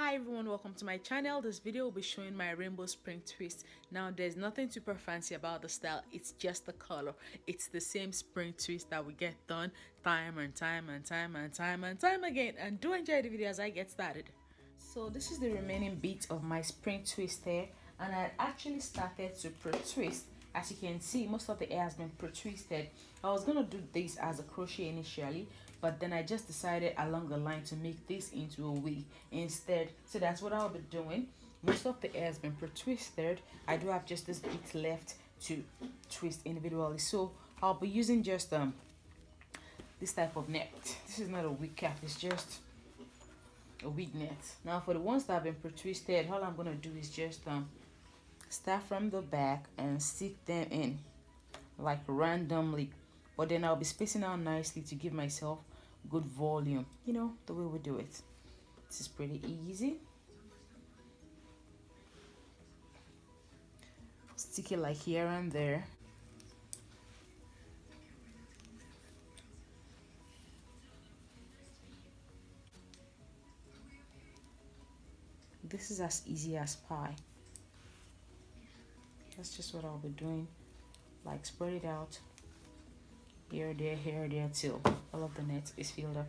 Hi everyone, welcome to my channel. This video will be showing my rainbow spring twist. Now there's nothing super fancy about the style, it's just the color. It's the same spring twist that we get done time and time again. And do enjoy the video as I get started. So this is the remaining bit of my spring twist hair, and I actually started to pro-twist. As you can see, most of the hair has been pro-twisted. I was gonna do this as a crochet initially, but then I just decided along the line to make this into a wig instead. So that's what I'll be doing. Most of the hair has been pro-twisted. I do have just this bit left to twist individually. So I'll be using just this type of net. This is not a wig cap, it's just a wig net. Now for the ones that have been pro-twisted, all I'm gonna do is just start from the back and stick them in like randomly, but then I'll be spacing out nicely to give myself good volume, you know, the way we do it. This is pretty easy. Stick it like here and there. This is as easy as pie. That's just what I'll be doing. Like spread it out here, there till all of the net is filled up.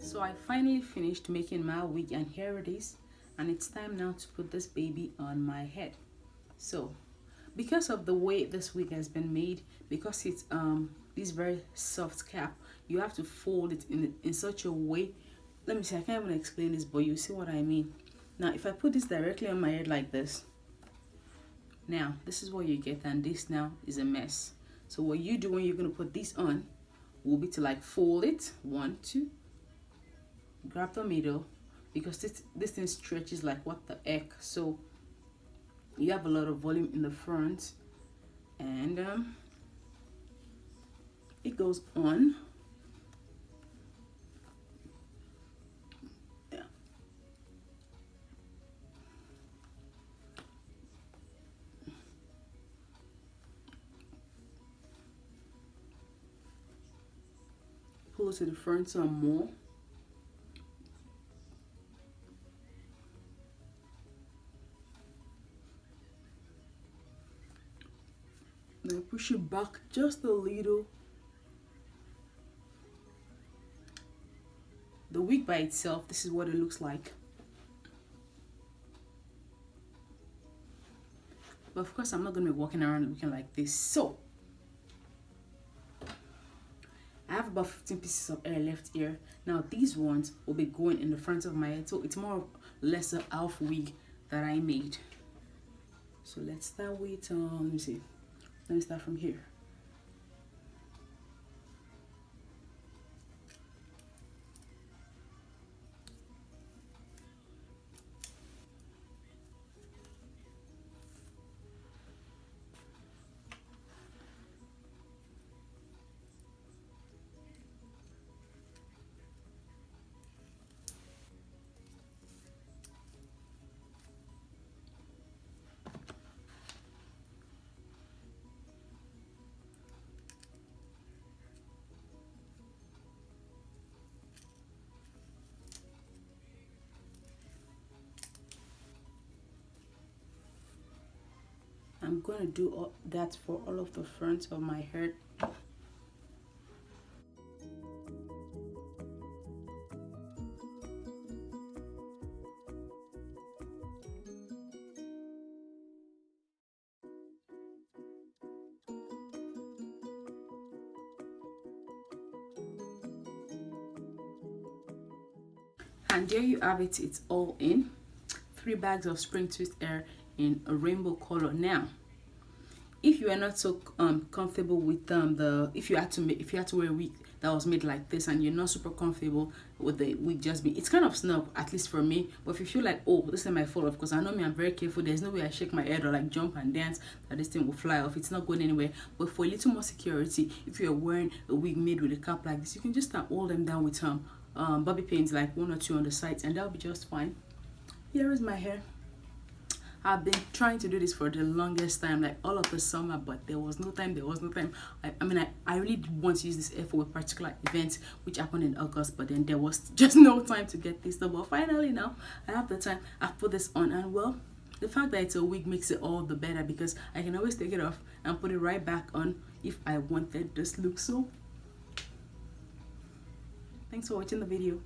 So I finally finished making my wig, and here it is, and it's time now to put this baby on my head. So because of the way this wig has been made, because it's this very soft cap, you have to fold it in such a way. Let me see, I can't even explain this, but you see what I mean. Now if I put this directly on my head like this, now this is what you get, and this now is a mess. So what you do when you're going to put this on will be to like fold it, 1 2, grab the middle, because this thing stretches like what the heck. So you have a lot of volume in the front, and it goes on. Yeah. Pull it to the front some more. Then push it back just a little. The wig by itself, this is what it looks like. But of course I'm not going to be walking around looking like this. So I have about 15 pieces of hair left here. Now these ones will be going in the front of my head, so it's more or less a half wig that I made. So let's start with let me see. Let me start from here. I'm going to do all that for all of the front of my hair. And there you have it, it's all in. 3 bags of spring twist hair in a rainbow color. Now if you are not so comfortable with if you had to wear a wig that was made like this and you're not super comfortable with the wig just be, it's kind of snug, at least for me. But if you feel like, oh, this is my fault, of course I know me, I'm very careful, there's no way I shake my head or like jump and dance that this thing will fly off, it's not going anywhere. But for a little more security, if you're wearing a wig made with a cap like this, you can just hold them down with bobby pins, like 1 or 2 on the sides, and that'll be just fine. Here is my hair. I've been trying to do this for the longest time, like all of the summer, but there was no time. I really want to use this hair for a particular event which happened in August, but then there was just no time to get this done. But finally now I have the time. I've put this on, and well, the fact that it's a wig makes it all the better because I can always take it off and put it right back on if I wanted this look. So thanks for watching the video.